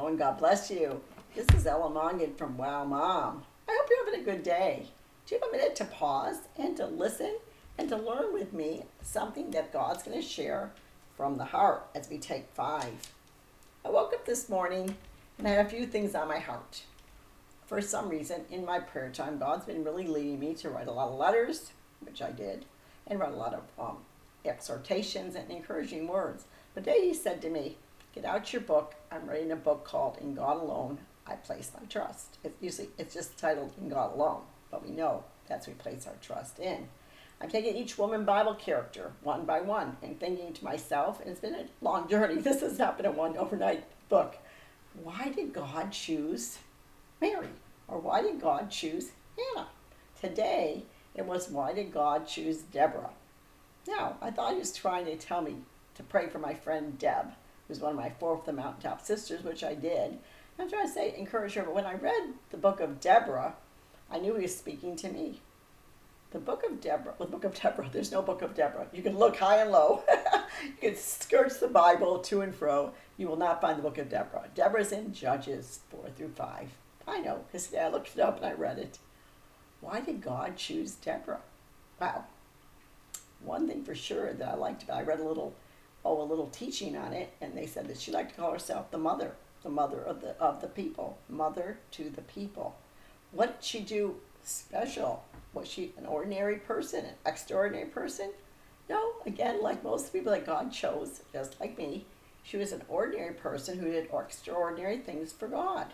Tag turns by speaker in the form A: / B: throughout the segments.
A: Hello and God bless you. This is Ellen Mongan from Wow Mom. I hope you're having a good day. Do you have a minute to pause and to listen and to learn with me something that God's going to share from the heart as we take 5? I woke up this morning and I had a few things on my heart. For some reason, in my prayer time, God's been really leading me to write a lot of letters, which I did, and write a lot of exhortations and encouraging words. But today he said to me, get out your book. I'm writing a book called In God Alone, I Place My Trust. It's just titled In God Alone, but we know that's we place our trust in. I'm taking each woman Bible character one by one and thinking to myself, and it's been a long journey. This has not been a one overnight book. Why did God choose Mary? Or why did God choose Hannah? Today, it was why did God choose Deborah? Now, I thought he was trying to tell me to pray for my friend Deb, who's one of my 4 of the Mountaintop sisters, which I did. I'm trying to say, encourage her, but when I read the book of Deborah, I knew he was speaking to me. The book of Deborah, there's no book of Deborah. You can look high and low. You can search the Bible to and fro. You will not find the book of Deborah. Deborah's in Judges 4 through 5. I know, because I looked it up and I read it. Why did God choose Deborah? Wow. One thing for sure that I liked about it, I read a little teaching on it, and they said that she liked to call herself the mother of the people, mother to the people. What did she do special? Was she an ordinary person, an extraordinary person? No, again, like most people that God chose, just like me, she was an ordinary person who did extraordinary things for God.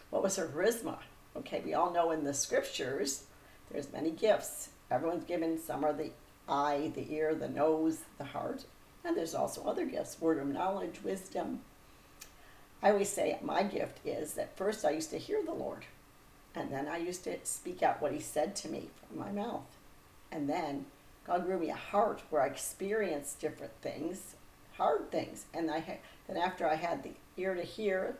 A: What was her charisma? Okay, we all know in the scriptures, there's many gifts. Everyone's given, some are the eye, the ear, the nose, the heart. And there's also other gifts, word of knowledge, wisdom. I always say my gift is that first I used to hear the Lord. And then I used to speak out what he said to me from my mouth. And then God grew me a heart where I experienced different things, hard things. And then after I had the ear to hear,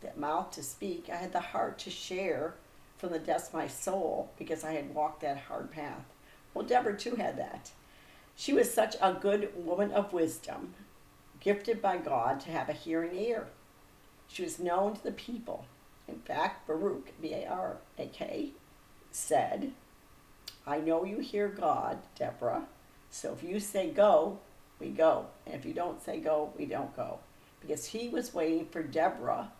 A: the mouth to speak, I had the heart to share from the depths of my soul because I had walked that hard path. Well, Deborah too had that. She was such a good woman of wisdom, gifted by God to have a hearing ear. She was known to the people. In fact, Baruch, B-A-R-A-K, said, I know you hear God, Deborah, so if you say go, we go. And if you don't say go, we don't go. Because he was waiting for Deborah,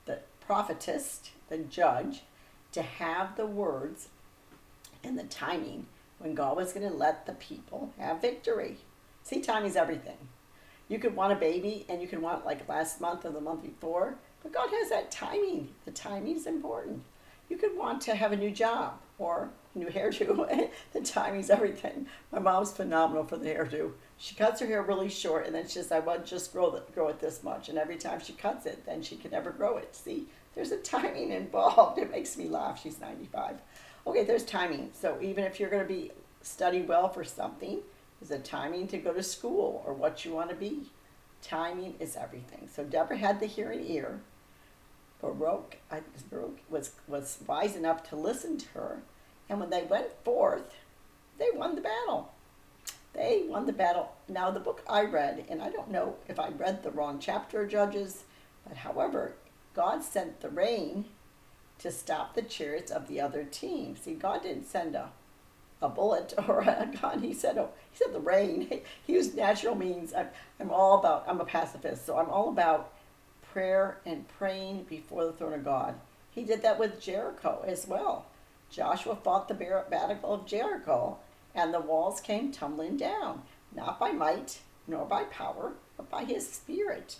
A: the prophetess, the judge, to have the words and the timing when God was going to let the people have victory. See, timing's everything. You could want a baby and you could want like last month or the month before, but God has that timing. The timing's important. You could want to have a new job or a new hairdo. The timing's everything. My mom's phenomenal for the hairdo. She cuts her hair really short and then she says, I want to just grow it this much. And every time she cuts it, then she can never grow it. See, there's a timing involved. It makes me laugh. She's 95. Okay, there's timing. So even if you're going to study well for something, there's a timing to go to school or what you want to be. Timing is everything. So Deborah had the hearing ear. Baruch was wise enough to listen to her. And when they went forth, they won the battle. They won the battle. Now, the book I read, and I don't know if I read the wrong chapter of Judges, but however, God sent the rain to stop the chariots of the other team. See, God didn't send a bullet or a gun. He said the rain. He used natural means. I'm a pacifist, so I'm all about prayer and praying before the throne of God. He did that with Jericho as well. Joshua fought the battle of Jericho, and the walls came tumbling down, not by might nor by power, but by his spirit.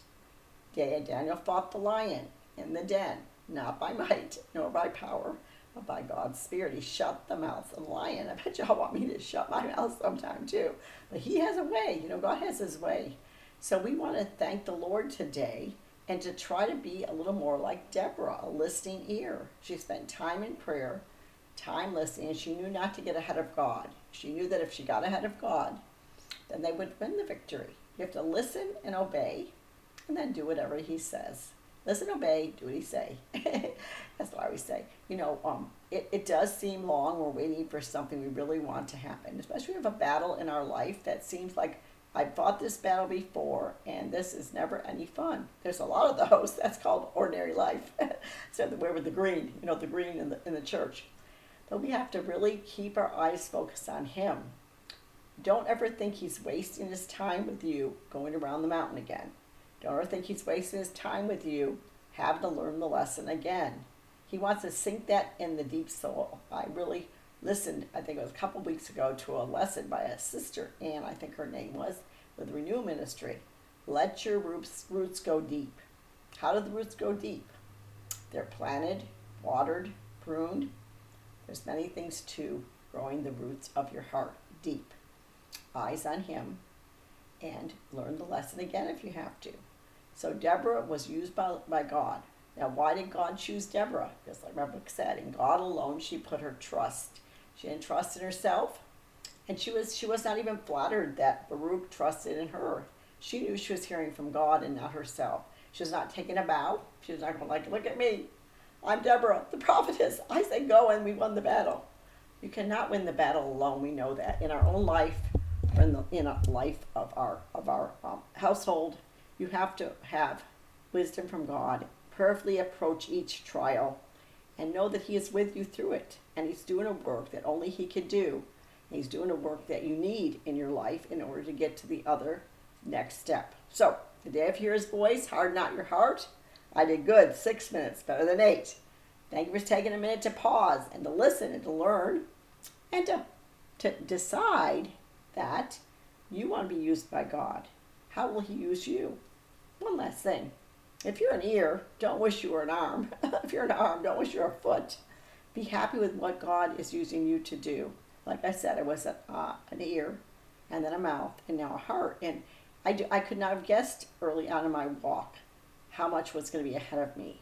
A: Daniel fought the lion in the den, not by might nor by power, but by God's Spirit. He shut the mouth of the lion. I bet y'all want me to shut my mouth sometime too. But he has a way. God has his way. So we want to thank the Lord today and to try to be a little more like Deborah, a listening ear. She spent time in prayer, time listening, and she knew not to get ahead of God. She knew that if she got ahead of God, then they would win the victory. You have to listen and obey, and then do whatever he says. Listen, obey, do what he say. That's what I always say. It does seem long. We're waiting for something we really want to happen, especially if we have a battle in our life that seems like I've fought this battle before, and this is never any fun. There's a lot of those. That's called ordinary life. So where with the green, the green in the church. But we have to really keep our eyes focused on Him. Don't ever think He's wasting His time with you going around the mountain again. Don't ever think He's wasting His time with you having to learn the lesson again. He wants to sink that in the deep soul. I really listened, I think it was a couple weeks ago, to a lesson by a sister, Ann, I think her name was, with the Renewal Ministry. Let your roots go deep. How do the roots go deep? They're planted, watered, pruned. There's many things to growing the roots of your heart deep. Eyes on Him, and learn the lesson again if you have to. So Deborah was used by God. Now, why did God choose Deborah? Because like my book said, in God alone she put her trust. She didn't trust in herself, and she was not even flattered that Baruch trusted in her. She knew she was hearing from God and not herself. She was not taking a bow. She was not going like, look at me. I'm Deborah, the prophetess. I said go, and we won the battle. You cannot win the battle alone. We know that in our own life, or in the life of our household. You have to have wisdom from God. Prayerfully approach each trial, and know that He is with you through it. And He's doing a work that only He could do. And He's doing a work that you need in your life in order to get to the other next step. So, today if you hear His voice, harden not your heart. I did good. 6 minutes, better than 8. Thank you for taking a minute to pause and to listen and to learn and to decide that you want to be used by God. How will He use you? One last thing. If you're an ear, don't wish you were an arm. If you're an arm, don't wish you were a foot. Be happy with what God is using you to do. Like I said, I was an ear, and then a mouth, and now a heart. And I could not have guessed early on in my walk how much was going to be ahead of me.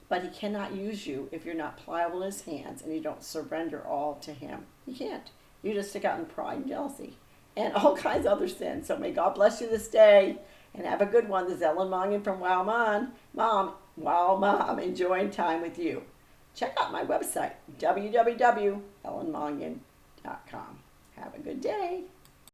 A: But He cannot use you if you're not pliable in His hands and you don't surrender all to Him. He can't. You just stick out in pride and jealousy and all kinds of other sins. So may God bless you this day. And have a good one. This is Ellen Mongan from Wow Mom, enjoying time with you. Check out my website, www.ellenmongan.com. Have a good day.